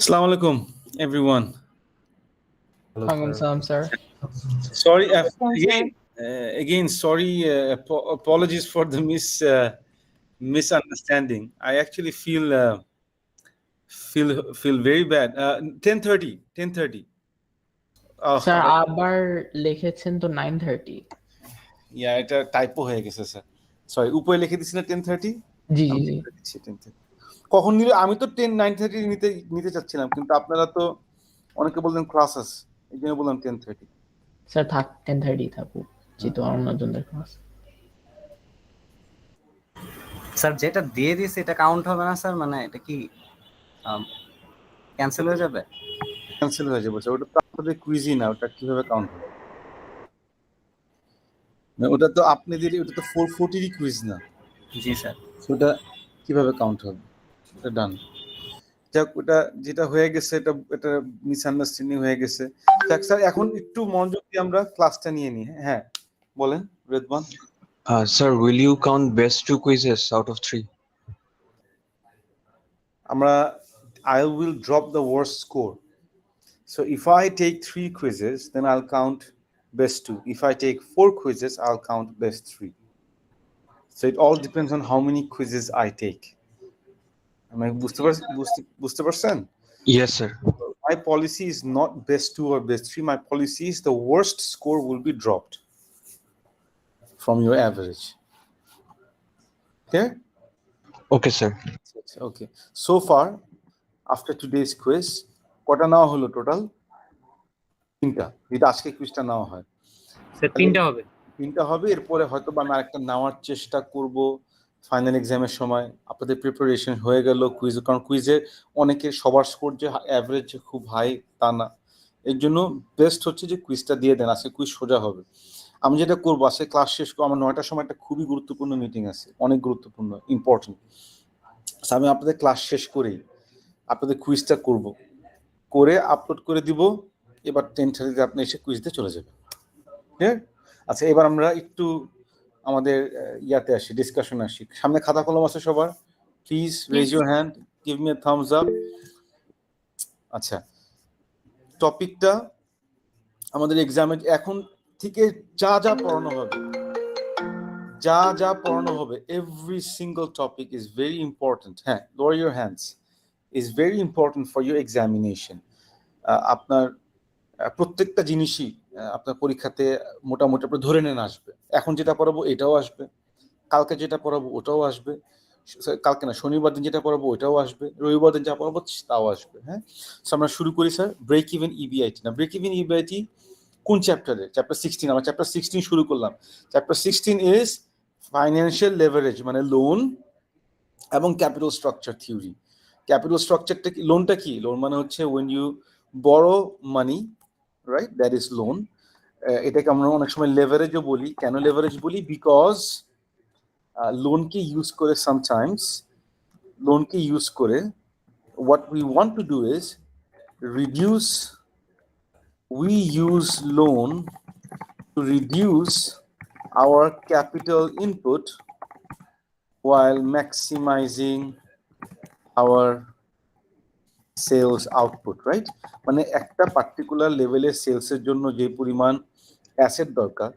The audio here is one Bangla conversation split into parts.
Assalamu alaikum, everyone. Welcome, sir. Sorry, again, sorry. Apologies for the misunderstanding. I actually feel very bad. 10:30. Sir আবার লিখেছেন তো 9:30। Yeah, এটা টাইপো হয়ে গেছে স্যার। সরি, উপরে লিখে দিছি না 10:30? জি। 10:30। কখন নিলে? আমি তো 9:30 নিতে চাচ্ছিলাম, কিন্তু আপনারা তো অনেকে বললেন ক্লাস আছে, এই জন্য বললাম 10:30। স্যার থাক 10:30 থাকুক, যেহেতু অন্যজনের ক্লাস। স্যার যেটা দিয়ে দিয়েছে এটা কাউন্ট হবে না স্যার? মানে এটা কি ক্যান্সেল হয়ে যাবে? ক্যান্সেল হয়ে যাবে স্যার। ওটা তো আপনাদের কুইজই না, ওটা কিভাবে কাউন্ট হবে? ওটা তো আপনি দিলে, ওটা তো 440 কুইজ না। জি স্যার। ওটা কিভাবে কাউন্ট হবে? এটা ডান। যাক, ওটা যেটা হয়ে গেছে এটা মিসআন্ডারস্ট্যান্ডিং হয়ে গেছে। যাক স্যার, এখন একটু মনোযোগ দিয়ে আমরা ক্লাসটা নিয়ে নিই। হ্যাঁ বলেন Redwan. Sir, will you count best 2 quizzes out of 3? I will drop the worst score. So if I take 3 quizzes, then I'll count best 2. If I take 4 quizzes, I'll count best 3. So it all depends on how many quizzes I take. Am I বুঝতে পারছেন? Yes, sir. My policy is not best 2 or best 3. My policy is the worst score will be dropped from your average. Okay? Okay, sir. Okay. So far, after today's quiz, কটা নেওয়া হলো টোটাল? 3টা। যেটা আজকে কুইজটা নেওয়া হয় স্যার 3টা হবে। 3টা হবে। এরপরে হয়তো বা আমি আরেকটা নেওয়ার চেষ্টা করব ফাইনাল এক্সামের সময়। আপনাদের প্রিপারেশন হয়ে গেল কুইজ, কারণ কুইজে অনেকের সবার স্কোর যে অ্যাভারেজ খুব হাই তা না। এর জন্য বেস্ট হচ্ছে যে কুইজটা দিয়ে দেন। আজকে কুইজ সোজা হবে। আমি যেটা করবো, আজকে ক্লাস শেষ করবো, আমার 9টার সময় একটা খুবই গুরুত্বপূর্ণ মিটিং আছে, অনেক গুরুত্বপূর্ণ, ইম্পর্টেন্ট। আমি আপনাদের ক্লাস শেষ করেই আপনাদের কুইজটা করব, করে আপলোড করে দিব। এবার 10:30 আপনি এসে কুইজ দিয়ে চলে যাবেন। হ্যাঁ, আচ্ছা, এবার আমরা একটু আমাদের ইয়াতে আসি, ডিসকাশন আসি। সামনে খাতা কলম আছে সবার? Please raise your hand, give me a thumbs up. আচ্ছা, টপিকটা আমাদের এক্সামে এখন থেকে যা পড়ানো হবে, every single topic is very important. হ্যাঁ, lower your hands, is very important for your examination. আপনার প্রত্যেকটা জিনিসই আপনার পরীক্ষাতে মোটামুটি আপনি ধরে নেন আসবে। এখন যেটা পড়াবো এটাও আসবে, কালকে যেটা পড়াবো ওটাও আসবে, কালকে না শনিবার দিন যেটা পড়াবো ওটাও আসবে, রবিবার দিন যা পড়াবো তাও আসবে। হ্যাঁ, আমরা শুরু করি স্যার। Break even EBIT. না, ব্রেক ইভেন ইবিআইটি কোন চ্যাপ্টারে? চ্যাপ্টার 16। আমরা চ্যাপ্টার 16 শুরু করলাম। চ্যাপ্টার 16 ইজ ফাইন্যান্সিয়াল লেভারেজ, মানে লোন এবং ক্যাপিটাল স্ট্রাকচার থিওরি। ক্যাপিটাল স্ট্রাকচারটা কি? লোনটা কি? লোন মানে হচ্ছে when you borrow money, right, that is loan. এটাকে আমরা অনেক সময় লেভারেজও বলি। কেন লেভারেজ বলি? বিকজ লোনকে ইউজ করে sometimes what we want to do is we use loan to reduce our capital input while maximizing our sales output, right? মানে একটা পার্টিকুলার লেভেলের সেলসের জন্য যে পরিমাণ অ্যাসেট দরকার,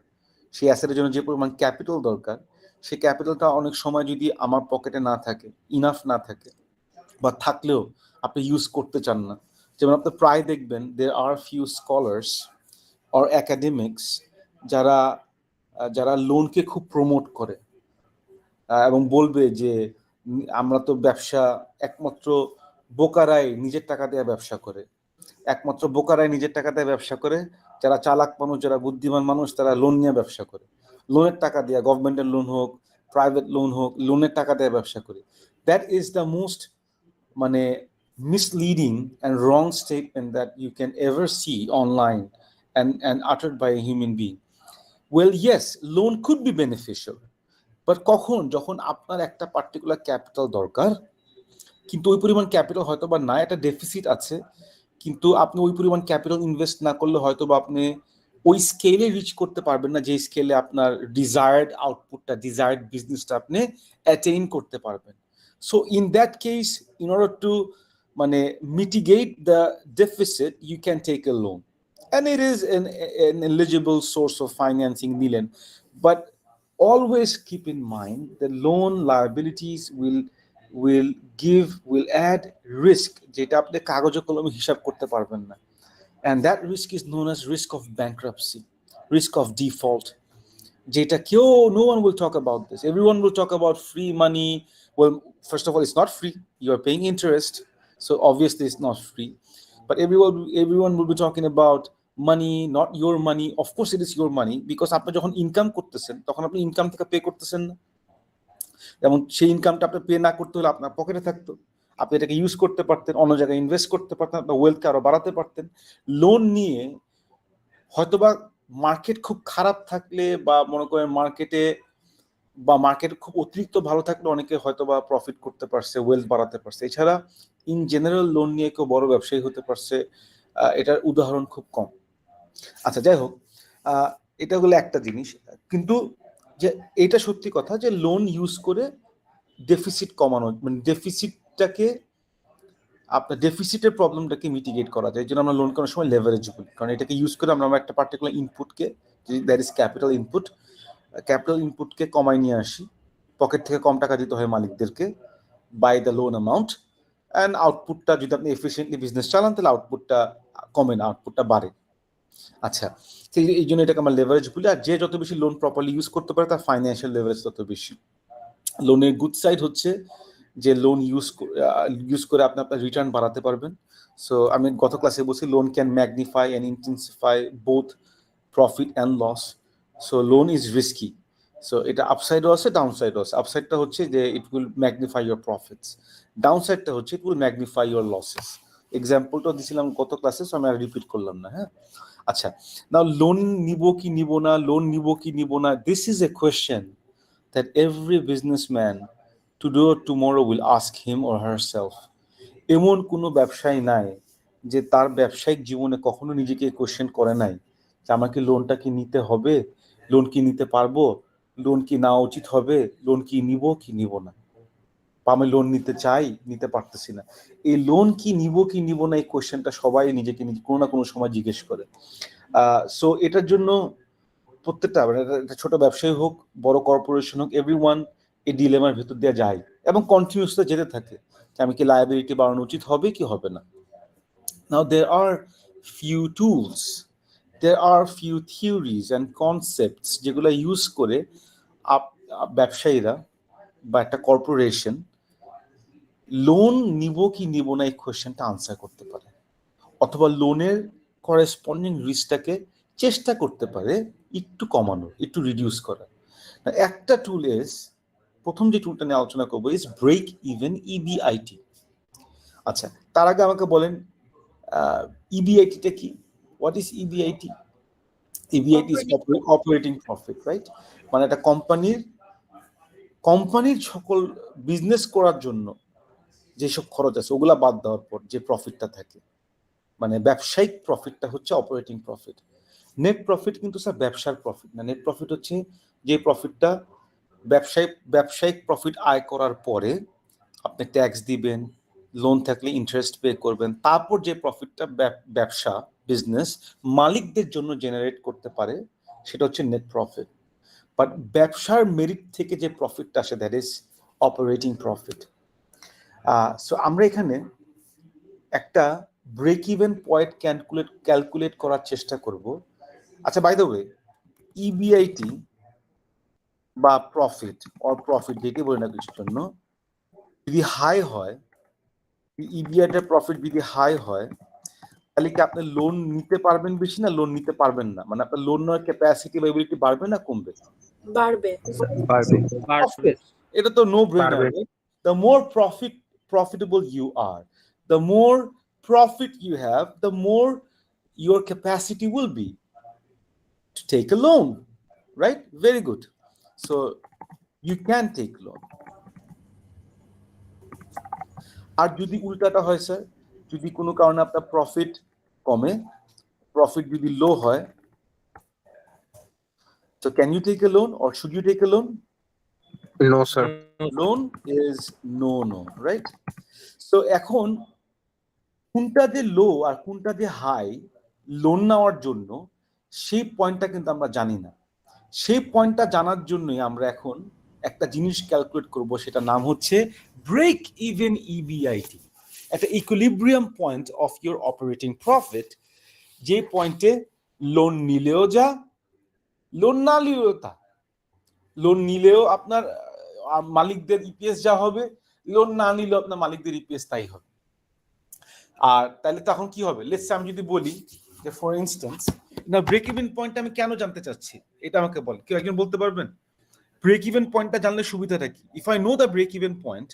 সেই অ্যাসেটের জন্য যে পরিমাণ ক্যাপিটাল দরকার, সেই ক্যাপিটালটা অনেক সময় যদি আমার পকেটে না থাকে, ইনাফ না থাকে, বা থাকলেও আপনি ইউজ করতে চান না। যেমন আপনি প্রায় দেখবেন there are few scholars or academics যারা লোনকে খুব প্রমোট করে এবং বলবে যে আমরা তো ব্যবসা একমাত্র বোকারাই নিজের টাকা দিয়ে ব্যবসা করে, যারা চালাক মানুষ, যারা বুদ্ধিমান মানুষ, তারা লোন নিয়ে ব্যবসা করে। লোনের টাকা দিয়ে, গভর্নমেন্টের লোন হোক, প্রাইভেট লোন হোক, লোনের টাকা দিয়ে ব্যবসা করে। দ্যাট ইজ দ্য মোস্ট মানে misleading and wrong statement that you can ever see online and uttered by a human being. Well, yes, loan could be beneficial, but কখন? যখন আপনার একটা পার্টিকুলার ক্যাপিটাল দরকার, কিন্তু ওই পরিমাণ ক্যাপিটাল হয়তো বা না, একটা ডেফিসিট আছে, কিন্তু আপনি ওই পরিমাণ ক্যাপিটাল ইনভেস্ট না করলে হয়তো বা আপনি ওই স্কেলে রিচ করতে পারবেন না, যে স্কেলে আপনার ডিজায়ার্ড আউটপুটটা, ডিজায়ার্ড বিজনেসটা আপনি অ্যাটেইন করতে পারবেন। So in that case, in order to মানে mitigate the deficit, you can take a loan. And it is an eligible source of financing নিলেন, but always keep in mind the loan liabilities will add risk, যেটা আপনি কাগজে কলমে হিসাব করতে পারবেন না, and that risk is known as risk of bankruptcy, risk of default, যেটা কেউ, no one will talk about this. Everyone will talk about free money. Well, first of all, it's not free. You are paying interest, so obviously it's not free. But everyone will be talking about money, not your money. Of course it is your money, because আপনি যখন ইনকাম করতেছেন তখন আপনি ইনকাম থেকে পে করতেছেন না, যেমন সেই ইনকামটা আপনি পে না করতে হলে আপনার পকেটে থাকতো, আপনি এটাকে ইউজ করতে পারতেন, অন্য জায়গায় ইনভেস্ট করতে পারতেন, আপনার ওয়েলথকে আরো বাড়াতে পারতেন। লোন নিয়ে হয়তোবা মার্কেট খুব খারাপ থাকলে বা মনে করেন মার্কেট খুব অতিরিক্ত ভালো থাকলে অনেকে হয়তোবা প্রফিট করতে পারছে, ওয়েলথ বাড়াতে পারছে। এছাড়া ইন জেনারেল লোন নিয়ে কেউ বড় ব্যবসায়ী হতে পারছে, এটার উদাহরণ খুব কম। আচ্ছা, যাই হোক, এটা হলো একটা জিনিস। কিন্তু যে এটা সত্যি কথা যে লোন ইউজ করে ডেফিসিট কমানো, মানে ডেফিসিটের প্রবলেমটাকে মিটিগেট করা যায়। এই জন্য আমরা লোন করার সময় লেভারেজ বলি, কারণ এটাকে ইউজ করে আমরা একটা পার্টিকুলার ইনপুটকে, দ্যাট ইজ ক্যাপিটাল ইনপুটকে কমাই নিয়ে আসি, পকেট থেকে কম টাকা দিতে হয় মালিকদেরকে by the loan amount, and আউটপুটটা যদি আপনি এফিসিয়েন্টলি বিজনেস চালান তাহলে আউটপুটটা কমে না, আউটপুটটা বাড়ে। আচ্ছা, এই জন্য এটাকে আমরা লেভারেজ বলি। আর যে যত বেশি লোন প্রপারলি ইউজ করতে পারে তার ফাইন্যান্সিয়াল লেভারেজ তত বেশি। লোনের গুড সাইড হচ্ছে যে লোন ইউজ করে আপনি আপনার রিটার্ন বাড়াতে পারবেন। সো আমি গত ক্লাসে বলছি loan can magnify and intensify both profit and loss. So loan is risky. So এটা আপসাইডও আছে, ডাউনসাইডও আছে। আপসাইডটা হচ্ছে যে it will magnify your profits, ডাউনসাইডটা হচ্ছে it will magnify your losses. এক্সাম্পলটা দিছিলাম গত ক্লাসে, সো আমি আর রিপিট করলাম না। হ্যাঁ, আচ্ছা, নাও লোন নিব কি নিব না, this is a question that every businessman today or tomorrow will ask him or herself. এমন কোনো ব্যবসায়ী নাই যে তার ব্যবসায়িক জীবনে কখনো নিজেকে কোশ্চেন করে নাই যে আমাকে লোনটা কি নিতে হবে, লোন কি নিতে পারবো, লোন কি নেওয়া উচিত হবে, লোন কি নিব না, বা আমি লোন নিতে চাই, নিতে পারতেছি না। এই লোন কি নিব না, এই কোশ্চেনটা সবাই নিজেকে কোনো না কোনো সময় জিজ্ঞেস করে। সো এটার জন্য প্রত্যেকটা, ছোট ব্যবসায়ী হোক, বড় কর্পোরেশন হোক, এভরিওয়ান এই ডিলেমার ভেতর দিয়ে যায় এবং কন্টিনিউসলি যেতে থাকে যে আমি কি লায়াবিলিটি বাড়ানো উচিত হবে কি হবে না। নাও there are few theories and concepts যেগুলো ইউজ করে ব্যবসায়ীরা বা একটা কর্পোরেশন লোন নিব কি নিব না এই কোয়েশ্চেনটা আনসার করতে পারে, অথবা লোনের করেসপন্ডিং রিস্কটাকে চেষ্টা করতে পারে একটু কমানোর, একটু রিডিউস করার। একটা টুল ইজ, প্রথম যে টুলটা নিয়ে আলোচনা করবো ইজ ব্রেক ইভেন, ইবিআইটি। আচ্ছা, তার আগে আমাকে বলেন ইবিআইটিটা কি? What is EBIT? EBIT is operating profit, right? মানে একটা কোম্পানির সকল বিজনেস করার জন্য যেসব খরচ আছে ওগুলা বাদ দেওয়ার পর যে প্রফিটটা থাকে, মানে ব্যবসায়িক প্রফিটটা হচ্ছে অপারেটিং প্রফিট। নেট প্রফিট কিন্তু স্যার ব্যবসার প্রফিট না। নেট প্রফিট হচ্ছে যে প্রফিটটা ব্যবসায়িক প্রফিট আয় করার পরে আপনি ট্যাক্স দিবেন, লোন থাকলে ইন্টারেস্ট পে করবেন, তারপর যে প্রফিটটা ব্যবসা বিজনেস মালিকদের জন্য জেনারেট করতে পারে সেটা হচ্ছে নেট প্রফিট। বাট ব্যবসার মেরিট থেকে যে প্রফিটটা আসে that is operating profit. So আমরা এখানে একটা ব্রেক ইভেন পয়েন্ট ক্যালকুলেট করার চেষ্টা করব। আচ্ছা, বাই দ্য ওয়ে, ইবিআইটি বা প্রফিট যেটি বলি না কিছুর জন্য, যদি হাই হয়, ইবিআইটির প্রফিট যদি হাই হয় তাহলে কি আপনি লোন নিতে পারবেন বেশি না লোন নিতে পারবেন না? মানে আপনার লোন নেওয়ার ক্যাপাসিটি বা এবিলিটি বাড়বে না কমবে? বাড়বে। এটা তো no brainer. The more profitable you are, the more profit you have, the more your capacity will be to take a loan, right? Very good. So you can take loan. আর যদি উল্টাটা হয় স্যার, যদি কোনো কারণে আপনার প্রফিট কমে, প্রফিট যদি লো হয়, so can you take a loan or should you take a loan? No, sir. Loan is no, right? So এখন কোনটা যে লো আর কোনটা যে হাই লোন নেওয়ার জন্য সেই পয়েন্টটা কিন্তু আমরা জানি না। সেই পয়েন্টটা জানার জন্যই আমরা এখন একটা জিনিস ক্যালকুলেট করব, সেটা নাম হচ্ছে ব্রেক ইভেন ইবিআইটি, একটা equilibrium point of your operating profit, যে পয়েন্টে লোন নিলেও যা, লোন না নিলেও তা। লোন নিলেও আপনার মালিকদের ইপিএস যা হবে, লোন না নিলেও আপনার মালিকদের ইপিএস তাই হবে। আর তাহলে তখন কি হবে, লেটস আমি যদি বলি যে ফর ইনস্ট্যান্স না, ব্রেক ইভেন পয়েন্ট আমি কেন জানতে চাচ্ছি এটা আমাকে বল, কেউ একজন বলতে পারবেন? ব্রেক ইভেন পয়েন্টটা জানলে সুবিধাটা কি? If I know the break even point,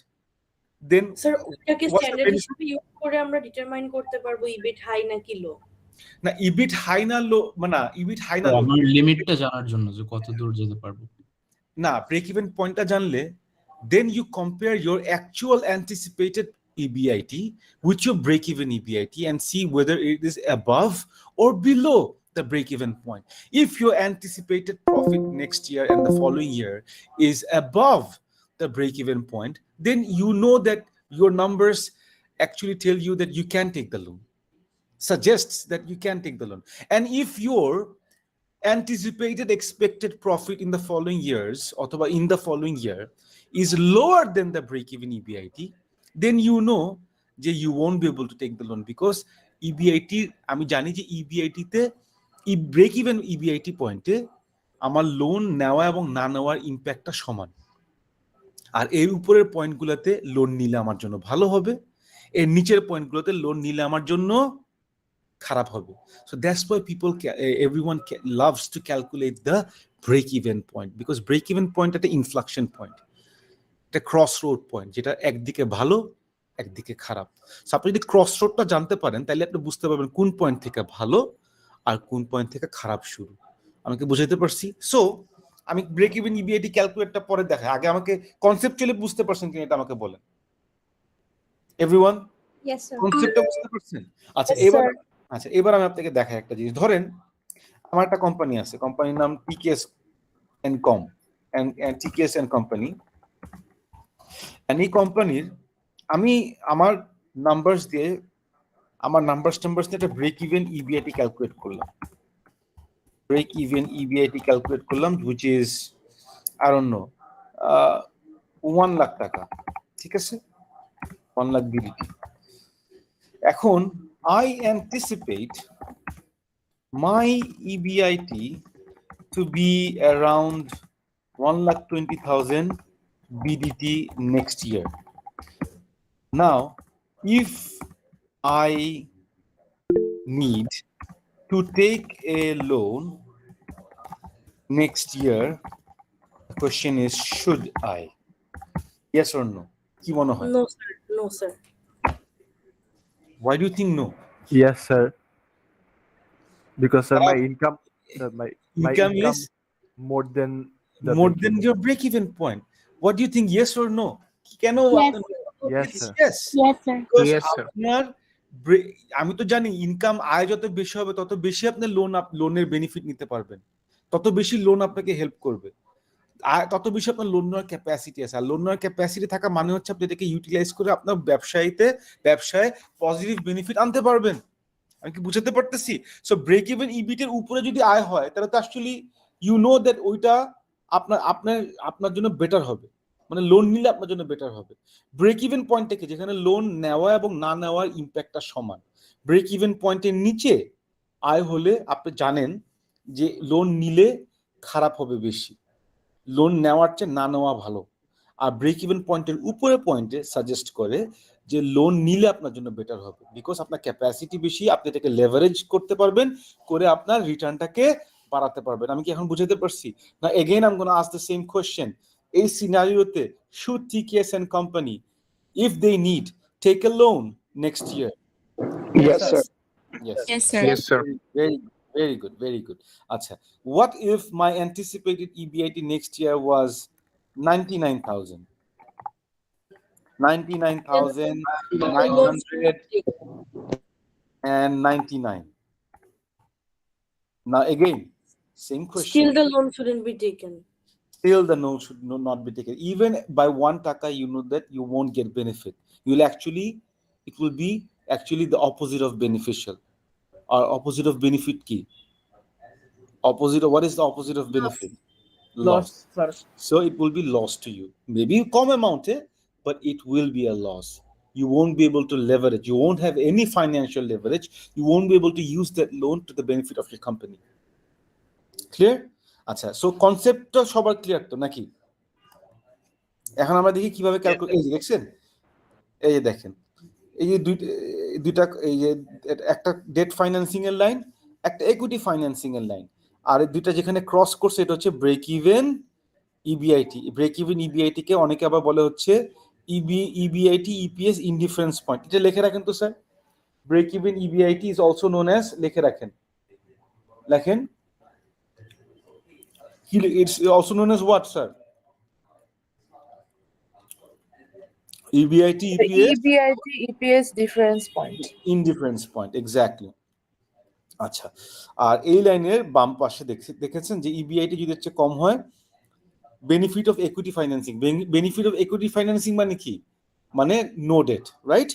then sir ওটাকে স্ট্যান্ডার্ড হিসেবে ইউজ করে আমরা ডিটারমাইন করতে পারবো ইবিট হাই নাকি লো। না, ইবিট হাই না লো, মানে ইবিট হাই না লো, আমার লিমিটটা জানার জন্য যে কত দূর যেতে পারবো। না, ব্রেক ইভেন পয়েন্টটা জানলে then you compare your actual anticipated EBIT with your break-even EBIT and see whether it is above or below the break-even point. If your anticipated profit next year and the following year is above the break-even point, then you know that your numbers actually tell you that you can take the loan, suggests that you can take the loan. And if your anticipated expected profit in the following years or in the following year is lower than the break-even EBIT, then you know that you won't be able to take the loan, because EBIT আমি জানি যে EBIT তে break-even EBIT পয়েন্টে আমার লোন নেওয়া এবং না নেওয়ার ইম্প্যাক্টটা সমান। আর এর উপরের পয়েন্টগুলোতে লোন নিলে আমার জন্য ভালো হবে, এর নিচের পয়েন্টগুলোতে লোন নিলে আমার জন্য খারাপ হবে। So that's why everyone loves to calculate the break-even point, because break-even point একটা inflection point, একটা crossroad point, যেটা একদিকে ভালো একদিকে খারাপ। So আপনি যদি crossroadটা জানতে পারেন তাহলে আপনি বুঝতে পারবেন কোন পয়েন্ট থেকে ভালো আর কোন পয়েন্ট থেকে খারাপ শুরু। আমাকে বুঝাইতে পারছি? সো আমি ব্রেক ইভেন ইবিআইটি ক্যালকুলেটটা পরে দেখাই, আগে আমাকে কনসেপচুয়ালি বুঝতে পারছেন কিনা এটা আমাকে বলেন। Everyone yes sir. কনসেপ্টটা বুঝতে পারছেন? আচ্ছা এবার আমি আপনাকে দেখাই একটা জিনিস। ধরেন আমার একটা কোম্পানি আছে, কোম্পানির নাম TKS and co and TKS and company. And এই কোম্পানির আমি আমার নাম্বারস দিয়ে একটা ব্রেক ইভেন ইবিআইটি ক্যালকুলেট করলাম। ব্রেক ইভেন ইবিআইটি ক্যালকুলেট করলাম, which is I don't know 1 lakh টাকা, ঠিক আছে, 1 লাখ বিডিটি। এখন I anticipate my EBIT to be around 1,20,000 BDT next year. Now, if I need to take a loan next year, the question is, should I? Yes or no? কি মনে হয়? No sir, no sir. Why do you think no? Yes, sir. Because sir, my income, sir, my Income is more than more than your break-even point. What do you think? Yes or no? কেন? Yes, sir. Yes. Yes, sir. Because Yes, sir. আপনার আমি তো জানি ইনকাম আয় যত বেশি হবে তত বেশি আপনি লোনের বেনিফিট নিতে পারবেন, তত বেশি লোন আপনাকে হেল্প করবে, আর তত বেশি আপনার লোন নেওয়ার ক্যাপাসিটি আছে। আর লোন নেওয়ার ক্যাপাসিটি থাকা মানে হচ্ছে আপনি এটাকে ইউটিলাইজ করে আপনার ব্যবসায় পজিটিভ বেনিফিট আনতে পারবেন। আমি কি বুঝাতে পারতেছি? সো ব্রেক ইভেন ইবিটের উপরে যদি আয় হয় তাহলে তো অ্যাকচুয়ালি ইউ নো দ্যাট ওইটা আপনার জন্য বেটার হবে, মানে লোন নিলে আপনার জন্য বেটার হবে। ব্রেক ইভেন পয়েন্ট থেকে যেখানে লোন নেওয়া এবং না নেওয়ার ইম্প্যাক্টটা সমান, ব্রেক ইভেন পয়েন্টের নিচে আয় হলে আপনি জানেন যে লোন নিলে খারাপ হবে বেশি, লোন নেওয়ার চেয়ে না নেওয়া ভালো। আর ব্রেক ইভেন পয়েন্টের উপরে পয়েন্টে সাজেস্ট করে যে লোন নিলে আপনার জন্য বেটার হবে, বিকজ আপনার ক্যাপাসিটি বেশি, আপনি এটাকে লেভারেজ করতে পারবেন, করে আপনার রিটার্নটাকে বাড়াতে পারবেন। আমি কি এখন বুঝাতে পারছি না? Again I am gonna ask the same question. এই সিনারিওতে should TKS and company, if they need, take a loan next year? Yes, sir. Yes. Yes, sir. Yes, sir. Very good, very good. Acha, what if my anticipated EBIT next year was 99,000? 99,999. Now again, same question. Still the loan shouldn't be taken. Still the loan should not be taken. Even by 1 taka, you know that you won't get benefit. It will be actually the opposite of beneficial. Or opposite of benefit key. What is the opposite of benefit? Loss. So it will be loss to you. Maybe come amount, but it will be a loss. You won't be able to leverage. You won't have any financial leverage. You won't be able to use that loan to the benefit of your company. Clear? আচ্ছা, সো কনসেপ্টটা সবার ক্লিয়ার তো নাকি? এখন আমরা দেখি কিভাবে ক্যালকুলেট। এই যে দেখছেন, এই যে দেখেন, এই যে দুইটা, এই যে একটা ডেট ফাইন্যান্সিং এর লাইন, একটা ইকুইটি ফাইন্যান্সিং এর লাইন, আর দুইটা যেখানে ক্রস করছে এটা হচ্ছে break even EBIT. Break even EBIT কে অনেকে আবার বলে হচ্ছে ইবিআইটি ইপিএস ইনডিফারেন্স পয়েন্ট। এটা লিখে রাখেন তো sir, break even EBIT is also known as, লিখে রাখেন, লেখেন, it's also known as what, sir? EBIT, EPS? EBIT, EPS difference point. Indifference point, exactly. আচ্ছা, আর এই লাইনের বাম পাশে দেখেছেন যে ইবিআইটি যদি হচ্ছে কম হয়, benefit of equity financing. Benefit of equity financing মানে কি? মানে নো ডেট, রাইট?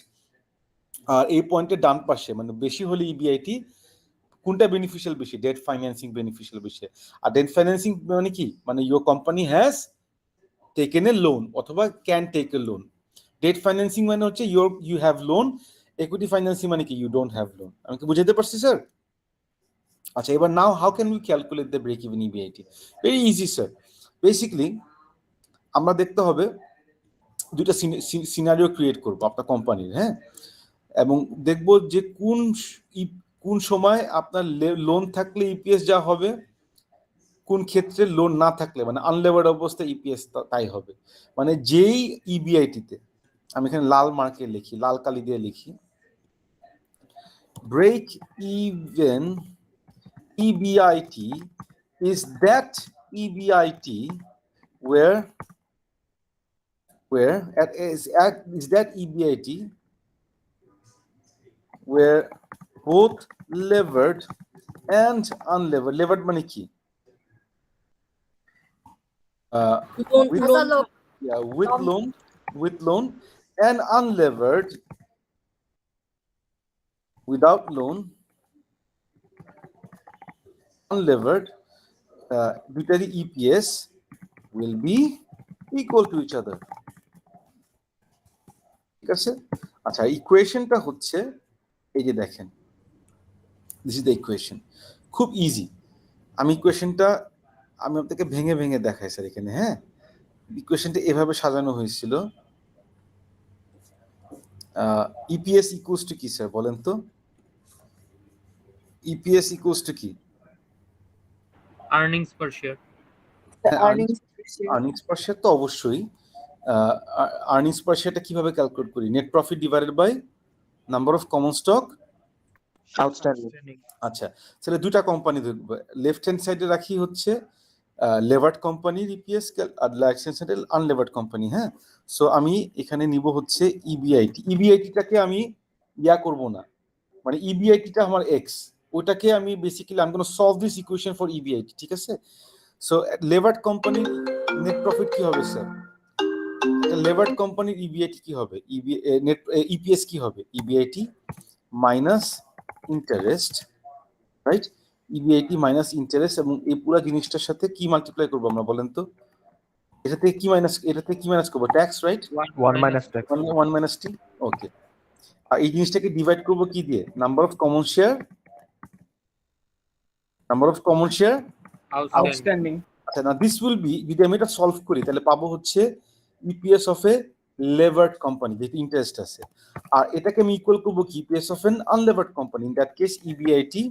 আর এই পয়েন্টের ডান পাশে মানে বেশি হলে ইবিআইটি, কোনটা বেনিফিশিয়াল বেশি? ডেট ফাইন্যান্সিং বেনিফিশিয়াল বেশি। আর ডেট ফাইন্যান্সিং মানে কি? মানে your company has taken a loan অথবা can take a loan. Debt financing মানে হচ্ছে you have loan, equity financing মানে কি? You don't have loan. আমি কি বুঝাতে পারছি স্যার? আচ্ছা, এবার now how can we calculate the break even EBIT? Very easy sir. Basically আমরা দেখতে হবে দুইটা সিনারিও ক্রিয়েট করবো আপনার কোম্পানির, হ্যাঁ, এবং দেখবো যে কোন সময় আপনার লোন থাকলে ইপিএস যা হবে, কোন ক্ষেত্রে লোন না থাকলে মানে আনলেভার্ড অবস্থায় ইপিএস তাই হবে। মানে যেই ইবিআইটিতে, আমি এখানে লাল মার্কে লিখি, লাল কালি দিয়ে লিখি, break even EBIT is that EBIT is that EBIT where both levered and unlevered, levered money কি? With loan and unlevered without loan, unlevered, দুইটারই EPS will be equal to each other. ঠিক আছে? আচ্ছা, ইকুয়েশনটা হচ্ছে এই যে দেখেন, দিস ইজ দ্য ইকুয়েশন। খুব ইজি। আমি ইকুয়েশনটা আমি আপনাকে ভেঙে ভেঙে দেখাই স্যার এখানে, হ্যাঁ। ইকুয়েশনটা এভাবে সাজানো হয়েছিল। ইপিএস ইকুয়ালস টু কি স্যার বলেন তো? ইপিএস ইকুয়ালস টু কি? Earnings per share. Earnings per share তো অবশ্যই। আর্নিংস পার শেয়ারটা কিভাবে ক্যালকুলেট করি? Net profit divided by number of common stock outstanding. আচ্ছা, তাহলে দুটা কোম্পানি ধরবো, লেফট হ্যান্ড সাইডে রাখি হচ্ছে লেভার্ড কোম্পানির ইপিএস, আর রাইট হ্যান্ড সাইডে আনলেভার্ড কোম্পানি, হ্যাঁ। সো আমি এখানে নিব হচ্ছে ইবিআইটি। ইবিআইটিটাকে আমি করব না, মানে ইবিআইটিটা আমার এক্স, ওটাকে আমি বেসিক্যালি আমি solve this equation for EBIT, ঠিক আছে? সো লেভার্ড কোম্পানির নেট প্রফিট কি হবে স্যার? লেভার্ড কোম্পানির ইবিআইটি কি হবে? নেট ইপিএস কি হবে? EBIT minus interest, right? EBIT minus interest, এবং এই পুরো জিনিসটার সাথে কি মাল্টিপ্লাই করবো আমরা বলেন তো? এটা থেকে কি মাইনাস করবো? Tax, right? 1 minus tax. 1 minus t, ওকে। আর এই জিনিসটাকে ডিভাইড করবো কি দিয়ে? Number of common share outstanding. আচ্ছা, না দিস উইল বি, যদি আমি এটা সলভ করি তাহলে পাবো হচ্ছে EPS of a levered company, যেহেতু ইন্টারেস্ট আছে। আর এটাকে আমি ইকুয়াল করবো কি? EPS of an unlevered company. In that case EBIT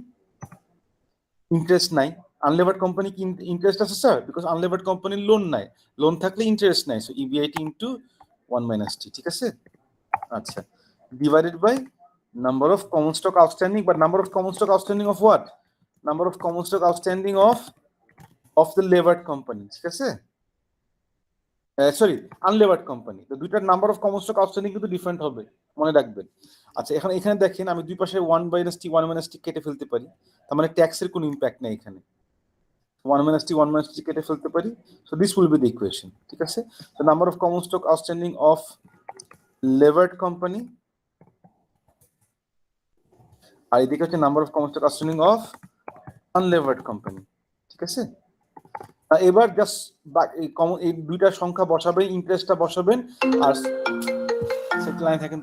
interest নাই, আনলেভার্ড কোম্পানি কি ইন্টারেস্ট আছে স্যার? বিকজ আনলেভার্ড কোম্পানির লোন নাই, লোন থাকলে ইন্টারেস্ট নাই, so EBIT into 1 minus t, ঠিক আছে? আচ্ছা, divided by number of common stock outstanding, but number of common stock outstanding of what? Number of common stock outstanding of the levered company, ঠিক আছে? Sorry, unlevered company. তো দুইটার number of common stock outstanding কিন্তু ডিফারেন্ট হবে, মনে রাখবেন। আচ্ছা, এখানে দেখেন আমি দুই পাশে 1 minus t কেটে ফেলতে পারি, তার মানে ট্যাক্সের কোনো ইম্প্যাক্ট নেই এখানে। 1 minus t কেটে ফেলতে পারি, so this will be the equation, ঠিক আছে? The number of common stock outstanding of levered company আর এদিকে হচ্ছে number of common stock outstanding of unlevered company, ঠিক আছে? এবার জাস্ট এই দুইটা সংখ্যা বসাবেন, ইন্টারেস্টটা বসাবেন, আর সেকেন্ড লাইন থাকেন,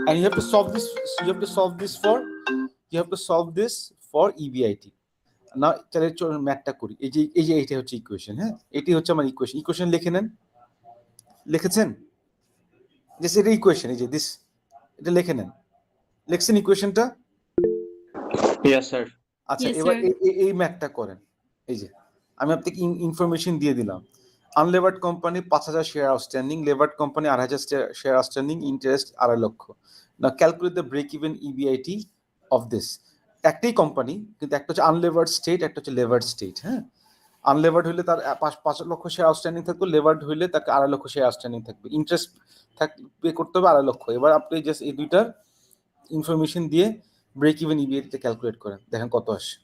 and you have to solve this for EBIT. না তাহলে চলুন ম্যাথটা করি। এই যে এটা হচ্ছে ইকুয়েশন, হ্যাঁ, এটি হচ্ছে আমার ইকুয়েশন লিখে নেন। লিখেছেন? দিস এটা ইকুয়েশন, এই যে দিস, এটা লিখে নেন। লিখছেন ইকুয়েশনটা? Yes, sir. আচ্ছা, Yes, এবার sir. এই ম্যাথটা করেন। এই যে আমি আপনাকে ইনফরমেশন দিয়ে দিলাম। Unlevered company 5,000 share outstanding, levered company 2,500 share outstanding, interest 2.5 lakh. না calculate the break even EBIT of this. একটাই কোম্পানি, কিন্তু একটা হচ্ছে আনলেভার্ড স্টেট, একটা হচ্ছে লেভার্ড স্টেট, হ্যাঁ। আনলেভার্ড হইলে তার 5 লক্ষ শেয়ার আউটস্ট্যান্ডিং থাকবে, লেভার্ড হইলে তাকে 2.5 লক্ষ শেয়ার আউটস্ট্যান্ডিং থাকবে, ইন্টারেস্ট পে করতে হবে 2.5 লক্ষ। এবার আপনি জাস্ট এই দুইটার ইনফরমেশন দিয়ে ব্রেক ইভেন EBIT ক্যালকুলেট করেন, দেখেন কত আসে।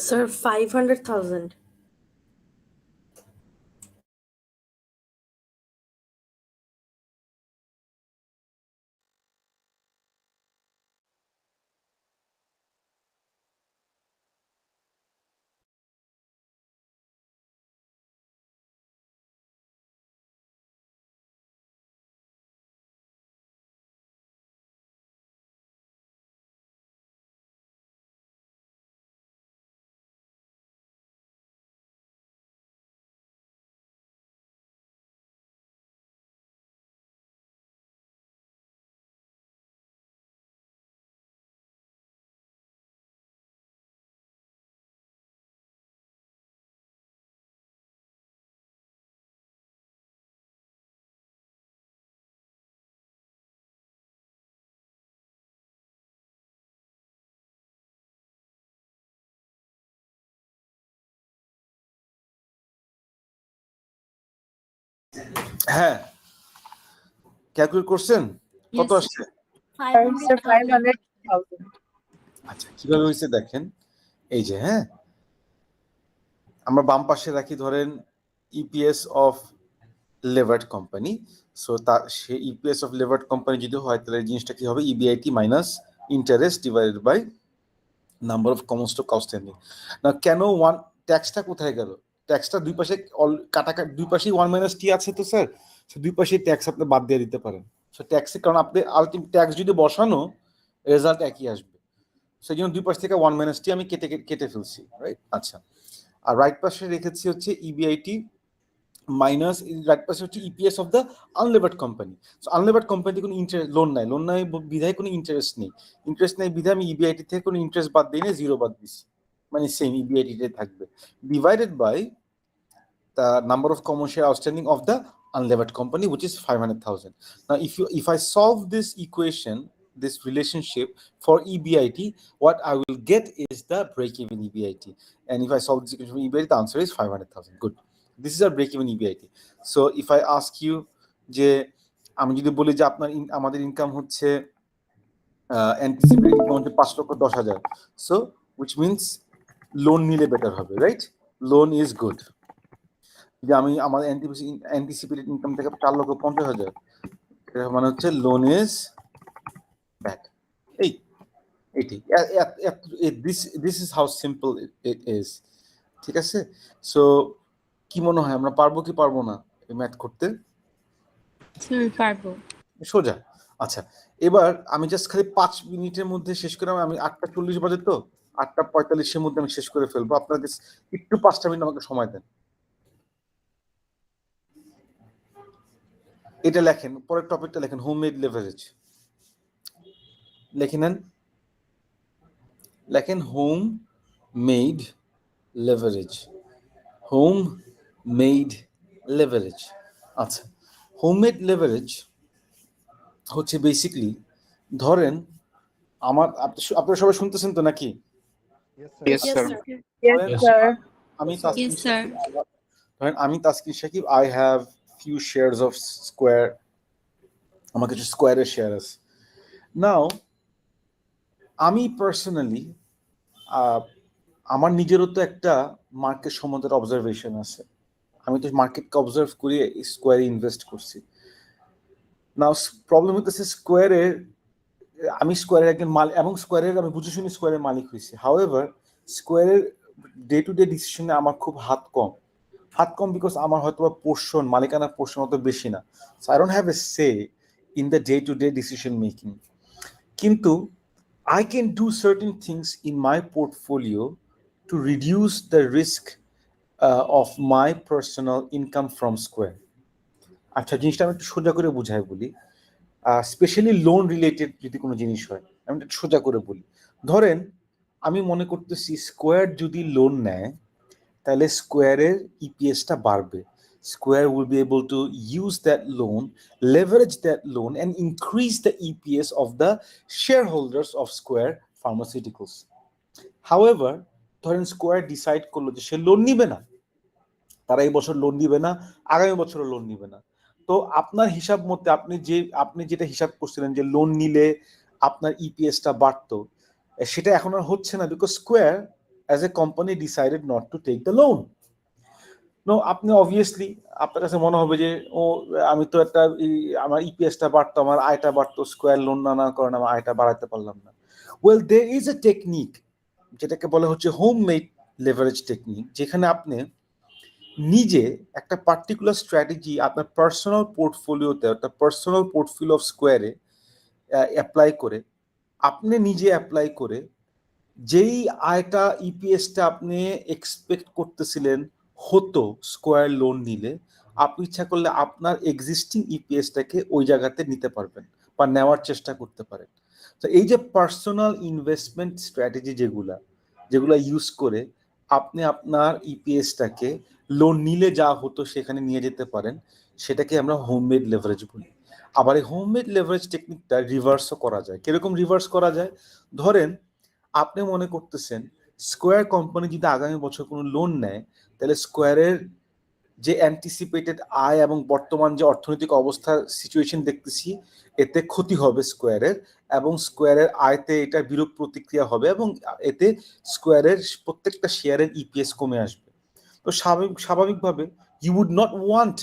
Sir, 500,000. হ্যাঁ, ক্যালকুলেট করছেন? কত Yes, আসছে? Sir, 500,000. আচ্ছা, কিভাবে হয়েছে দেখেন। এই যে, হ্যাঁ, আমরা বাম পাশে রাখি ধরেন EPS of levered company. So তার সে ইপিএস অফ লেভার্ড কোম্পানি যদি হয়, তাহলে এই জিনিসটা কি হবে? EBIT minus interest divided by number of common stock outstanding. না কেন ওয়ান, ট্যাক্সটা কোথায় গেল? ট্যাক্সটা দুই পাশে দুই পাশেই 1 - T আছে তো স্যার, সো দুই পাশেই ট্যাক্স আপনি বাদ দিয়ে দিতে পারেন। সো ট্যাক্সের কারণ আপনি আলটিমেট ট্যাক্স যদি বসানো, রেজাল্ট একই আসবে। সেই জন্য দুই পাশ থেকে 1 - T আমি কেটে ফেলছি, রাইট? আচ্ছা, আর রাইট পাশে রেখেছি হচ্ছে ইবিআইটি মাইনাস রাইট পাশে হচ্ছে EPS of the unlevered company. So unlevered company কোনো ইন্টারেস্ট লোন নাই বিধায় কোনো ইন্টারেস্ট নেই বিধায় আমি ইবিআইটি থেকে কোনো ইন্টারেস্ট বাদ দিই না, জিরো বাদ দিছি, মানে সেম ইবিআইটিতে থাকবে, divided by the number of common share outstanding of the unlevered company, which is 500,000. Now, if I solve this equation, this relationship for EBIT, what I will get is the break-even EBIT. And if I solve this equation for EBIT, the answer is 500,000. Good. This is our break-even EBIT. So, if I ask you, যে আমি যদি বলি যে আমাদের ইনকাম হচ্ছে anticipated income হচ্ছে 5,10,000, so which means লোন নিলে বেটার হবে, রাইট? Loan is good. যে আমি আমার অ্যান্টিসিপেটেড ইনকাম থেকে 4,50,000, এটা মানে হচ্ছে loan is bad. Eighty this is how simple it is. ঠিক আছে, সো কি মনে হয় আমরা পারবো কি পারবো না এই ম্যাথ করতে? পারবো। সোজা। আচ্ছা, এবার আমি জাস্ট খালি 5 মিনিটের মধ্যে শেষ করে, আমি 8:40 বাজে, তো 8:45-এর মধ্যে আমি শেষ করে ফেলবো। আপনাদের একটু 5টা মিনিট আমাকে সময় দেন। এটা লেখেন, পরের টপিকটা লেখেন, হোমমেড লেভারেজ। লেখেন হোম মেড লেভারেজ। আচ্ছা, হোমমেড লেভারেজ হচ্ছে বেসিক্যালি, ধরেন আপনারা সবাই শুনতেছেন তো নাকি? Yes, sir. Yes, Yes. sir. আমি Taskin Shakib, I have few shares of Square, আমার কিছু স্কোয়ারের শেয়ার আছে। নাও আমি পার্সোনালি আমার নিজেরও তো একটা মার্কেট সম্বন্ধে অবজারভেশন আছে, আমি তো মার্কেটকে অবজার্ভ করে স্কোয়ারে ইনভেস্ট করছি। নাও প্রবলেম হতেছে স্কোয়ারের, আমি স্কোয়ারের একজন মালিক, এবং স্কোয়ারের আমি বুঝে শুনি স্কোয়ারের মালিক হয়েছি। হাউএভার স্কোয়ারের ডে টু ডে ডিসিশনে আমার খুব হাত কম, বিকজ আমার হয়তো মালিকানার পোর্শন অত বেশি না। So I don't have a say in the day to day decision making. কিন্তু I can do certain things in my portfolio to reduce the risk of my personal income from Square. আচ্ছা, জিনিসটা আমি একটু সোজা করে বুঝাই বলি, স্পেশালি লোন রিলেটেড যদি কোনো জিনিস হয়, আমি একটু সোজা করে বলি। ধরেন আমি মনে করতেছি স্কোয়ার যদি লোন নেয় তাহলে স্কোয়ারের ইপিএসটা বাড়বে। Square will be able to use that loan, leverage that loan, and increase the EPS of the shareholders of Square Pharmaceuticals. However, ধরেন স্কোয়ার ডিসাইড করলো যে সে লোন নিবে না, তারা এই বছর লোন নিবে না, আগামী বছরও লোন নিবে না। তো আপনার হিসাব মতে আপনি যেটা হিসাব করছিলেন যে লোন নিলে আপনার ইপিএসটা বাড়তো, সেটা এখন আর হচ্ছে না, because square as a company decided not to take the loan. No, আপনি অবভিয়াসলি আপনার কাছে মনে হবে যে আমি তো আমার ইপিএসটা বাড়তো, আমার আয়টা বাড়তো, স্কোয়ার লোন না কারণে আমার আয়টা বাড়াতে পারলাম না। Well, there is a technique যেটাকে বলা হচ্ছে হোম মেড লেভারেজ টেকনিক, যেখানে আপনি নিজে একটা পার্টিকুলার স্ট্র্যাটেজি আপনার পার্সোনাল পোর্টফোলিওতে, একটা পার্সোনাল পোর্টফোলিও অফ স্কোয়ারে অ্যাপ্লাই করে যেই আয়টা ইপিএসটা আপনি এক্সপেক্ট করতেছিলেন হতো স্কোয়ার লোন নিলে, আপনি ইচ্ছা করলে আপনার এক্সিস্টিং ইপিএসটাকে ওই জায়গাতে নিতে পারবেন বা নেওয়ার চেষ্টা করতে পারেন। তো এই যে পার্সোনাল ইনভেস্টমেন্ট স্ট্র্যাটেজি যেগুলা ইউজ করে আপনি আপনার ইপিএসটাকে লোন নিলে যা হতো সেখানে নিয়ে যেতে পারেন, সেটাকে আমরা হোমমেড লেভারেজ বলি। আবার এই হোমমেড লেভারেজ টেকনিকটা রিভার্সও করা যায়। কিরকম রিভার্স করা যায়? ধরেন আপনি মনে করতেছেন স্কোয়ার কোম্পানি যদি আগামী বছর কোনো লোন নেয় তাহলে স্কোয়ারের যে অ্যান্টিসিপেটেড আয় এবং বর্তমান যে অর্থনৈতিক অবস্থা সিচুয়েশন দেখতেছি, এতে ক্ষতি হবে স্কোয়ারের, এবং স্কোয়ারের আয়তে এটা বিরূপ প্রতিক্রিয়া হবে, এবং এতে স্কোয়ারের প্রত্যেকটা শেয়ারের ইপিএস কমে আসবে। তো স্বাভাবিকভাবে you would not want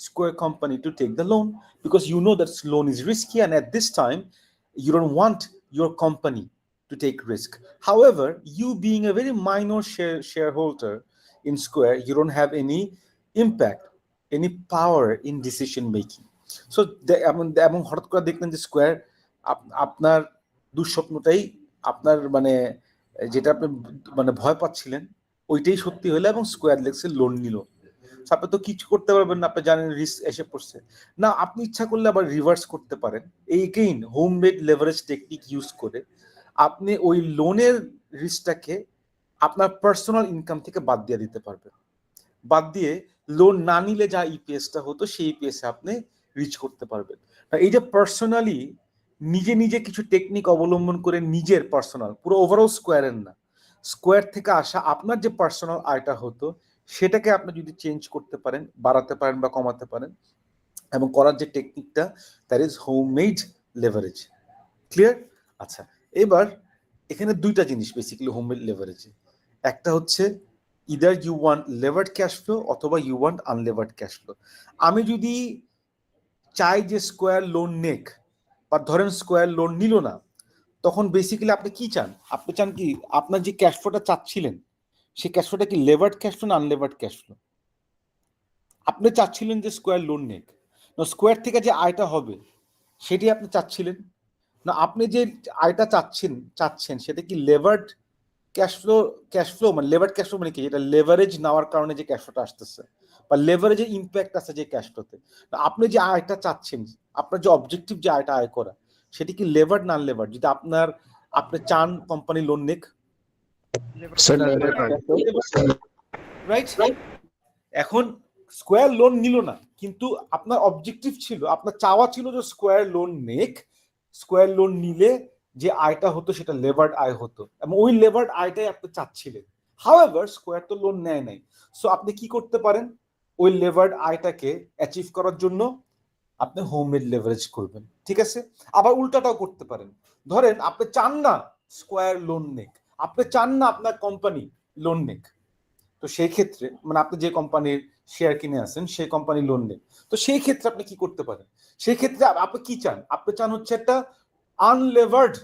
Square company to take the loan because you know that loan is risky, and at this time you don't want your company to take risk. However, you being a very minor shareholder in Square, you don't have any impact, any power in decision making. So এবং হঠাৎ করে দেখলেন যে স্কোয়ার আপনার দুঃস্বপ্নটাই, আপনার মানে যেটা আপনি মানে ভয় পাচ্ছিলেন ওইটাই সত্যি হলো, এবং স্কোয়ার লেক্সে লোন নিল। আপনি তো কিছু করতে পারবেন না, আপনি জানেন রিস্ক এসে পড়ছে না, আপনি ইচ্ছা করলে আবার রিভার্স করতে পারেন। Again home made leverage technique use করে আপনি ওই লোনের রিস্কটাকে আপনার পার্সোনাল ইনকাম থেকে বাদ দিয়ে দিতে পারবেন, বাদ দিয়ে লোন না নিলে যা ইপিএসটা হতো সেই ইপিএস আপনি রিচ করতে পারবেন। এই যে পার্সোনালি নিজে নিজে কিছু টেকনিক অবলম্বন করে নিজের পার্সোনাল, পুরো ওভারঅল স্কোয়ারের না, স্কোয়ার থেকে আসা আপনার যে পার্সোনাল আয়টা হতো সেটাকে আপনি যদি চেঞ্জ করতে পারেন, বাড়াতে পারেন বা কমাতে পারেন, এবং করার যে টেকনিকটা that is homemade leverage. Clear? আচ্ছা, এবার এখানে দুইটা জিনিস বেসিক্যালি হোমমেড লেভারেজে, একটা হচ্ছে either you want levered cash flow অথবা you want unlevered cash flow. আমি যদি চাই যে স্কোয়ার লোন নেক, বা ধরেন স্কোয়ার লোন নিল না, তখন বেসিক্যালি আপনি কি চান? আপনি চান কি আপনার যে ক্যাশ ফ্লোটা চাচ্ছিলেন সেই ক্যাশ ফ্লোটা কি লেভার্ড ক্যাশ ফ্লো না আনলেভার্ড ক্যাশ ফ্লো? আপনি চাচ্ছিলেন যে স্কোয়ার লোন নেক, না স্কোয়ার থেকে যে আয়টা হবে সেটি আপনি চাচ্ছিলেন, না আপনি যে আয়টা চাচ্ছেন সেটা কি লেভার্ড ক্যাশ ফ্লো মানে লেভার্ড ক্যাশ ফ্লো মানে কি, এটা লেভারেজ নেওয়ার কারণে যে ক্যাশ ফ্লোটা আসতেছে বা লেভারেজের ইম্প্যাক্ট আছে যে ক্যাশ ফ্লোতে, আপনি যে আয়টা চাচ্ছেন, আপনার যে অবজেক্টিভ যে আয়টা আয় করা, সেটি কি লেভার্ড না আনলেভার্ড? যদি আপনি চান কোম্পানি লোন নিক, রাইট? এখন স্কোয়ার লোন নিল না, কিন্তু আপনার অবজেক্টিভ ছিল, আপনার চাওয়া ছিল যে স্কোয়ার লোন নেক, স্কোয়ার লোন নিলে যে আয়টা হতো সেটা লেভার্ড আয় হতো, এবং ওই লেভার্ড আয়টাই আপনি চাচ্ছিলেন। হাউএভার স্কোয়ার তো লোন নেয় নাই, সো আপনি কি করতে পারেন? ওই লেভার্ড আয়টাকে অ্যাচিভ করার জন্য আপনি হোমমেড লেভারেজ করবেন, ঠিক আছে? আবার উল্টাটাও করতে পারেন, ধরেন আপনি চান না স্কোয়ার লোন নেক, আপনি চান না আপনার কোম্পানি লোন নেক, তো সেই ক্ষেত্রে মানে আপনি যে কোম্পানির শেয়ার কিনে আছেন সেই কোম্পানি লোন নেন, তো সেই ক্ষেত্রে আপনি কি করতে পারেন? সেই ক্ষেত্রে আপনি কি চান? আপনি চান হচ্ছে একটা আনলেভার্ড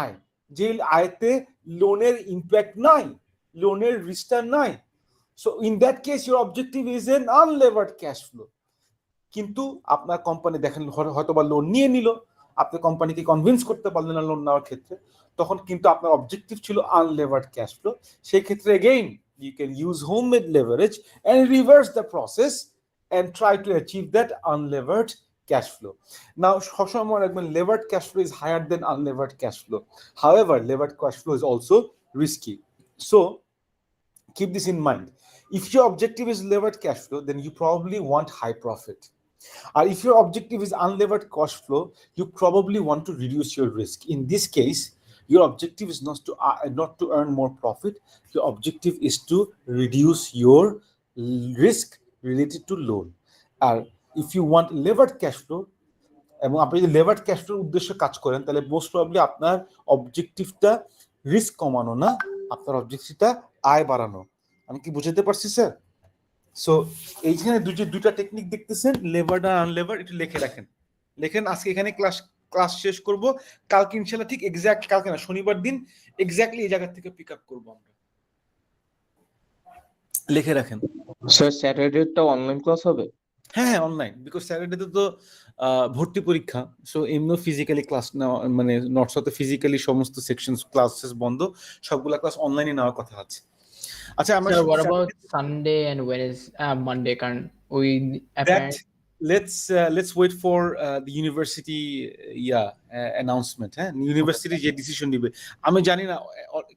আয়, যে আয়তে লোনের ইম্প্যাক্ট নাই, লোনের রিস্টার নাই। So in that case your objective is an unlevered cash flow. কিন্তু আপনার কোম্পানি দেখেন হয়তো বা লোন নিয়ে নিল, আপনি কোম্পানিকে কনভিন্স করতে পারলেন না লোন নেওয়ার ক্ষেত্রে, তখন কিন্তু আপনার অবজেক্টিভ ছিল আনলেভার্ড ক্যাশ ফ্লো। সেই ক্ষেত্রে again you can use homemade leverage and reverse the process and try to achieve that unlevered cash flow. Now, levered cash flow is higher than unlevered cash flow. However, levered cash flow is also risky. So, keep this in mind. If your objective is levered cash flow, then you probably want high profit. Or if your objective is unlevered cash flow, you probably want to reduce your risk. In this case, your objective is not to earn more profit. Your objective is to reduce your risk related to loan. Or if you want levered cash flow, এবং আপনি যদি লেভার্ড ক্যাশ ফ্লোর উদ্দেশ্যে কাজ করেন, তাহলে মোস্ট প্রবাবলি আপনার অবজেক্টিভটা রিস্ক কমানো না, আপনার অবজেক্টিভটা আয় বাড়ানো। আমি কি বুঝাতে পারছি স্যার? সো এইখানে দুইটা টেকনিক দেখতেছেন, লেভার্ড আর আনলেভার্ড, একটু লেখেন। আজকে এখানে ক্লাস শেষ করব, কালকে ইনশাআল্লাহ ঠিক এক্স্যাক্ট, কালকে না শনিবার দিন এক্স্যাক্টলি এই জায়গা থেকে পিক আপ করবো আমরা। লিখে রাখেন স্যার স্যাটারডেটা অনলাইন ক্লাস হবে? হ্যাঁ অনলাইন, বিকজ স্যাটারডেতে তো ভর্তি পরীক্ষা, সো এমনিও ফিজিক্যালি ক্লাস নেওয়া মানে নটস হতে ফিজিক্যালি সমস্ত সেকশন ক্লাসেস বন্ধ, সবগুলা ক্লাস অনলাইনে নেওয়ার কথা আছে। আচ্ছা আমরা Sir, what about Sunday and Monday? কারণ ওই let's wait for the university announcement. হ্যাঁ, ইউনিভার্সিটি যে ডিসিশন নিবে। আমি জানি না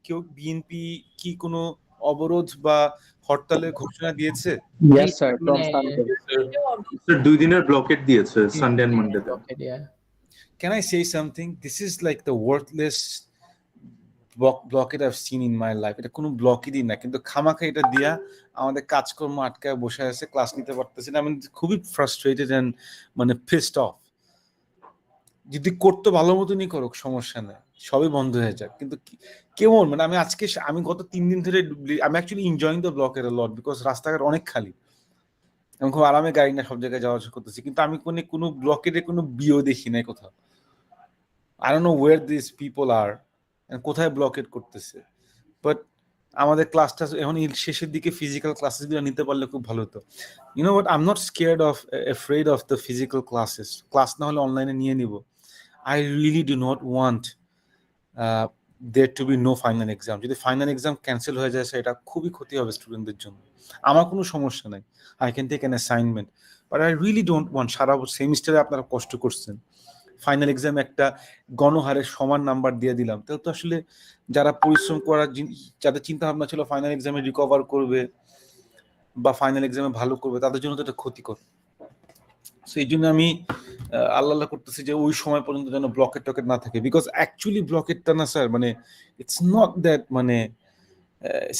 কেউ বিএনপি কি কোনো অবরোধ বা হরতালের ঘোষণা দিয়েছে? Yes sir, from Sunday. Sir, 2 দিনের ব্লকেট দিয়েছে সানডে এন্ড মানডে তে। Can I say something? This is like the worthless blockade I've seen in my life. এটা কোনো ব্লকেটই না, কিন্তু খামাখা এটা দিয়া আমাদের কাজকর্ম আটকায় বসে আছে, ক্লাস নিতে পারতেছি না। আমি খুবই ফ্রাস্ট্রেটেড এন্ড মানে পিসড অফ। যদি করতো ভালো মতনই করুক, সমস্যা নেই, সবই বন্ধ হয়ে যাক, কিন্তু কেমন মানে আমি গত 3 দিন ধরে আমি অ্যাকচুয়ালি এনজয়িং দ্য ব্লকের লট, বিকজ রাস্তাঘাট অনেক খালি, আমি খুব আরামে গাড়ি না সব জায়গায় যাওয়া আসা করতেছি, কিন্তু আমি কোনো ব্লকেটে কোনো বিও দেখি নাই কোথাও। I don't know where these people are and কোথায় ব্লকেট করতেছে, বাট আমাদের ক্লাসটা এখন শেষের দিকে ফিজিক্যাল ক্লাসেসগুলো নিতে পারলে খুব ভালো হতো। You know what, I am not scared of afraid of the physical classes, class না হলে অনলাইনে নিয়ে নিব। I really do not want there to be no final exam. যদি ফাইনাল এক্সাম ক্যান্সেল হয়ে যায় সেটা খুবই ক্ষতি হবে স্টুডেন্টদের জন্য। আমার কোনো সমস্যা নাই, I can take an assignment, but I really don't want সারা সেমিস্টারে আপনারা কষ্ট করছেন, ফাইনাল এক্সামে একটা গণহারে সমান নাম্বার দিয়ে দিলাম, তাহলে তো আসলে যারা পরিশ্রম করার যাদের চিন্তা ভাবনা ছিল ফাইনাল এক্সামে রিকভার করবে বা ফাইনাল এক্সামে ভালো করবে, তাদের জন্য তো এটা ক্ষতিকর। সো এই জন্য আমি আল্লাহ করতেছি যে ওই সময় পর্যন্ত যেন ব্লকেট টকেট না থাকে, বিকজ অ্যাকচুয়ালি ব্লকেটটা না স্যার মানে ইটস নট দ্যাট মানে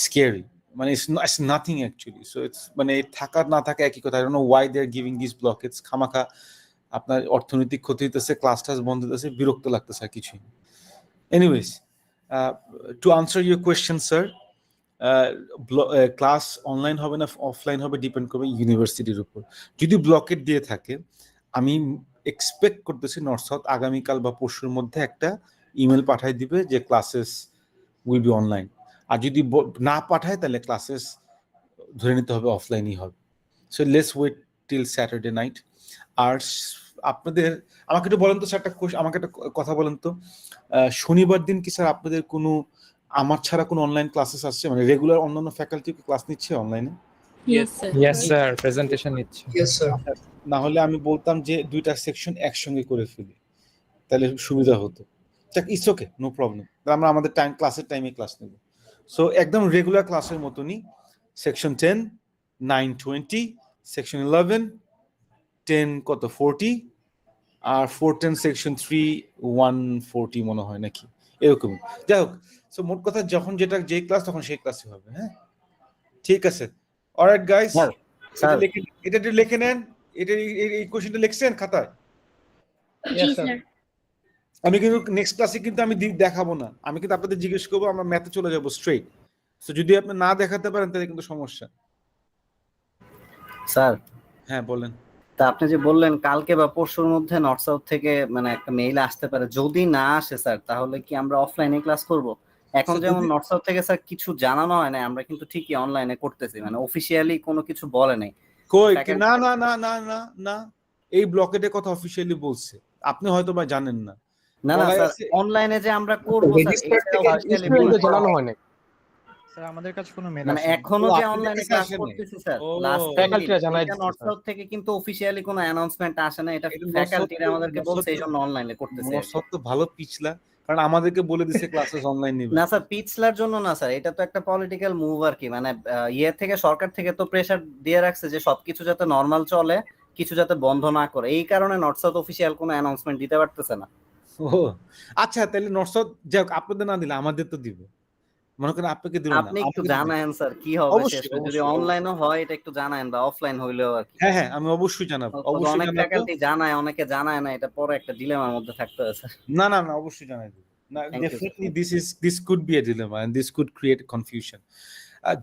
স্কেরি, মানে it's nothing actually. So it's মানে থাকা না থাকা একই কথা। I don't know why they are giving this blockades. খামাখা আপনার অর্থনৈতিক ক্ষতি হইতেছে, ক্লাস টাস বন্ধ হইতেছে, বিরক্ত লাগতেছে আর কিছুই। Anyways, to answer your question sir, class online হবে না অফলাইন হবে ডিপেন্ড করবে ইউনিভার্সিটির উপর। যদি ব্লকেট দিয়ে থাকে, আমি এক্সপেক্ট করতেছি নর্থ সাউথ আগামীকাল বা পরশুর মধ্যে একটা ইমেল পাঠাই দিবে যে ক্লাসেস উইল বি অনলাইন। আর যদি না পাঠায় তাহলে ক্লাসেস ধরে নিতে হবে অফলাইনই হবে। So let's wait till Saturday night. আর আপনাদের আমাকে একটু বলেন তো স্যার, আমাকে একটা কথা বলেন তো, শনিবার দিন কি স্যার আপনাদের কোনো আমার ছাড়া কোনো অনলাইন ক্লাসেস আসছে, মানে রেগুলার অন্যান্য ফ্যাকাল্টি ক্লাস নিচ্ছে অনলাইনে? Yes, sir. Yes, sir. Presentation নিচ্ছে। Yes, sir. না হলে আমি বলতাম যে দুইটা সেকশন একসঙ্গে করে ফেলি, তাহলে সুবিধা হতো। ইটস ওকে, নো প্রবলেম, আমরা আমাদের টাইম ক্লাসের টাইমে ক্লাস নেব। সো একদম রেগুলার ক্লাসের মতনই সেকশন 10 920, সেকশন 11 10 কত 40, আর 410 সেকশন 3 140 মনে হয় নাকি এরকম। যাই হোক, সো মোট কথা যখন যেটা যে ক্লাস তখন সেই ক্লাসই হবে। হ্যাঁ ঠিক আছে, অলরাইট গাইস, এটা একটু লিখে নেন। এটা এই কোশ্চেনটা লিখছেন খাতায়? জি স্যার। আমি কিন্তু নেক্সট ক্লাসে কিন্তু আমি দেখাবো না, আমি কিন্তু আপনাদের জিজ্ঞেস করবো, আমরা ম্যাথে চলে যাবো স্ট্রেট। সো যদি আপনি না দেখাতে পারেন তাহলে কিন্তু সমস্যা। স্যার হ্যাঁ বলেন। তা আপনি যে বললেন কালকে বা পরশুর মধ্যে নর্থ সাউথ থেকে মানে একটা মেইল আসতে পারে, যদি না আসে স্যার তাহলে কি আমরা অফলাইনে ক্লাস করব? এখন যেমন নর্থ সাউথ থেকে স্যার কিছু জানানো হয় না, আমরা কিন্তু ঠিকই অনলাইনে করতেছি, মানে অফিসিয়ালি কোনো কিছু বলে নাই। কই না না না না না না, এই ব্লকেটের কথা অফিসিয়ালি বলছে, আপনি হয়তো বা জানেন না। না না স্যার, অনলাইনে যে আমরা করব স্যার এটা অফিসিয়ালি জানানো হয় না স্যার আমাদের কাছে কোনো মেল মানে আসেনি। এখনো যে অনলাইনে ক্লাস করতেছি স্যার, লাস্ট ফ্যাকাল্টিরা জানাই এটা নর্থ সাউথ থেকে কিন্তু অফিসিয়ালি কোনো অ্যানাউন্সমেন্ট আসে না, এটা ফ্যাকাল্টিরা আমাদেরকে বলছে এইজন্য অনলাইনে করতেছে। নর্থ সাউথ তো ভালো পিছলা, কারণ আমাদেরকে বলে দিছে ক্লাসেস অনলাইন নেবে। না স্যার পিছলার জন্য না স্যার, এটা তো একটা পলিটিক্যাল মুভ আর কি, মানে ইয়ে থেকে সরকার থেকে তো প্রেসার দিয়ে রাখছে যে সবকিছু যাতে নরমাল চলে, কিছু যাতে বন্ধ না করে, এই কারণে নর্থ সাউথ অফিসিয়াল কোনো অ্যানাউন্সমেন্ট দিতে পারতেছে না। ও আচ্ছা, তাহলে নর্থ সাউথ যাক আপনাদের না দিলে আমাদের তো দিবে, মনে করেন আপনাকে দিল না, আপনি একটু জানায়েন স্যার কি হবে শেষ, যদি অনলাইনও হয় এটা একটু জানায়েন বা অফলাইন হইলেও আর কি। হ্যাঁ হ্যাঁ আমি অবশ্যই জানাবো, অবশ্যই অনেক জানাবো। ফ্যাকাল্টি জানায়, অনেকে জানায় না, এটা পরে একটা ডিলেমার মধ্যে থাকতে হয় স্যার। না না না অবশ্যই জানাই দেব। না definitely this could be a dilemma and this could create confusion.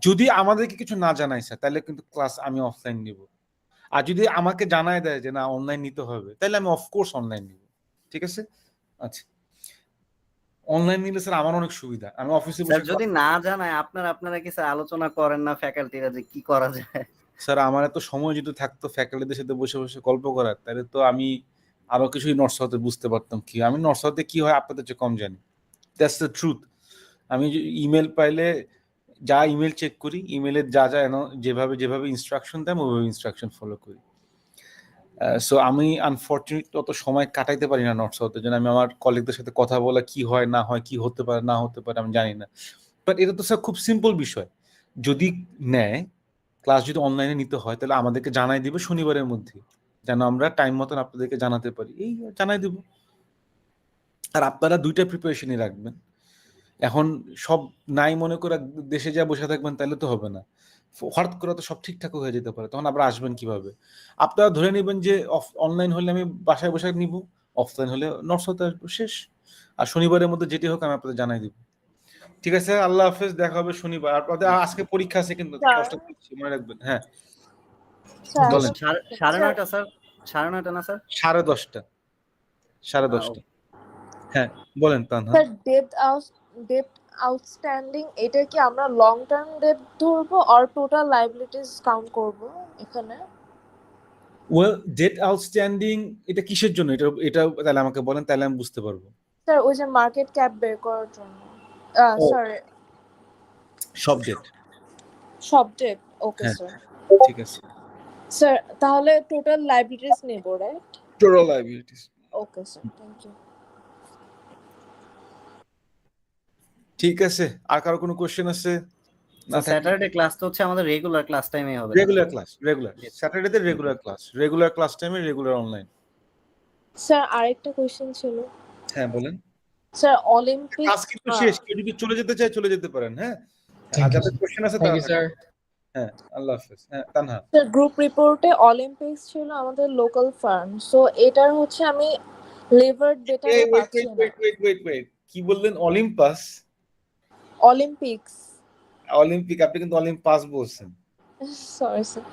যদি আমাদেরকে কিছু না জানায় স্যার তাহলে কিন্তু ক্লাস আমি অফলাইন নিব, আর যদি আমাকে জানায় দেয় যে না অনলাইন নিতে হবে তাহলে আমি অফকোর্স অনলাইন নিব। ঠিক আছে, আচ্ছা অনলাইন নিলে স্যার আমার অনেক সুবিধা, আমি অফিসে বসে। যদি না জানায় আপনারা কি স্যার আলোচনা করেন না ফ্যাকাল্টিরা যে কি করা যায়? স্যার আমার এত সময় যদি থাকতো ফ্যাকাল্টিদের সাথে বসে বসে গল্প করার, তাহলে তো আমি আরো কিছুই নর্থ সাউথে বুঝতে পারতাম। কি আমি নর্থ সাউথে কি হয় আপনাদের চেয়ে কম জানি, দ্যাটস দ্য ট্রুথ। আমি ইমেল পাইলে যা ইমেল চেক করি, ইমেলের যা যা যেভাবে যেভাবে ইনস্ট্রাকশন দেয় ওইভাবে ইনস্ট্রাকশন ফলো করি। সো আমি আনফর্চুনেটলি অত সময় কাটাইতে পারি না নর্থ সাউথের জন্য। আমি আমার কলিগদের সাথে কথা বলা কি হয় না হয়, কি হতে পারে না হতে পারে আমি জানি না। বাট এটা তো স্যার খুব সিম্পল বিষয়, যদি নেয় ক্লাস যদি অনলাইনে নিতে হয় তাহলে আমাদেরকে জানাই দিবে শনিবারের মধ্যে, যেন আমরা টাইম মতন আপনাদেরকে জানাতে পারি, এই জানাই দিব। আর আপনারা দুইটা প্রিপারেশনই রাখবেন। এখন সব নাই মনে করে দেশে যা বসে থাকবেন তাহলে তো হবে না, হঠাৎ করে তো সব ঠিকঠাক হয়ে যেতে পারে, তখন আবার আসবেন কিভাবে? আপনারা ধরে নেবেন যে অনলাইন হলে আমি বাসায় বসে নিব, অফলাইন হলে নর্থ সাউথে আসবো, শেষ। আর শনিবারের মধ্যে যেটি হোক আমি আপনাদের জানাই দিব। ঠিক আছে, আল্লাহ হাফেজ, দেখা হবে শনিবার। আপনাদের আজকে পরীক্ষা আছে কিন্তু মনে রাখবেন। হ্যাঁ বলেন। 9:30 স্যার, 9:30 না স্যার 10:30 10:30। হ্যাঁ বলেন তানহা। স্যার ডেট আউটস্ট্যান্ডিং এটা কি আমরা লং টার্ম ডেট ধরবো আর টোটাল লায়াবিলিটিস কাউন্ট করব এখানে? ওয়েল ডেট আউটস্ট্যান্ডিং এটা কিসের জন্য, এটা তাহলে আমাকে বলেন, তাহলে আমি বুঝতে পারবো। স্যার ওই যে মার্কেট ক্যাপ বের করার জন্য। ও স্যার সব ডেট। সব ডেট ওকে হ্যাঁ স্যার। ঠিক আছে, স্যার তাহলে টোটাল লাইবিলিটিস নেব right? Total liabilities. Okay sir, thank you. ঠিক আছে, আর কারো কোনো কোশ্চেন আছে? না স্যাটারডে ক্লাস তো হচ্ছে আমাদের রেগুলার ক্লাস টাইমে হবে। রেগুলার ক্লাস, রেগুলার স্যাটারডেতে রেগুলার ক্লাস, রেগুলার ক্লাস টাইমে রেগুলার অনলাইন। স্যার আরেকটা কোশ্চেন ছিল। হ্যাঁ বলেন। স্যার অলিম্পিক ক্লাস কিন্তু শেষ, কেউ যদি চলে যেতে চায় চলে যেতে পারেন। হ্যাঁ, আর যাদের কোশ্চেন আছে থ্যাংক তারা ইউ স্যার। হ্যাঁ, আল্লাহ হাফেজ। হ্যাঁ তানহা, স্যার গ্রুপ রিপোর্টে অলিম্পিক্স ছিল আমাদের লোকাল ফার্ম, সো এটার হচ্ছে আমি লিভার্ড ডেটাটা পাচ্ছি না। ওয়েট, কি বললেন? অলিম্পাস? Olympics, Olympic? আপনি কিন্তু অলিম্পাস বলছেন। Sorry sir.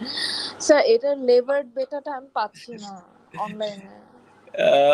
স্যার এটার লিভার্ড ডেটাটা আমি পাচ্ছি না অনলাইনে।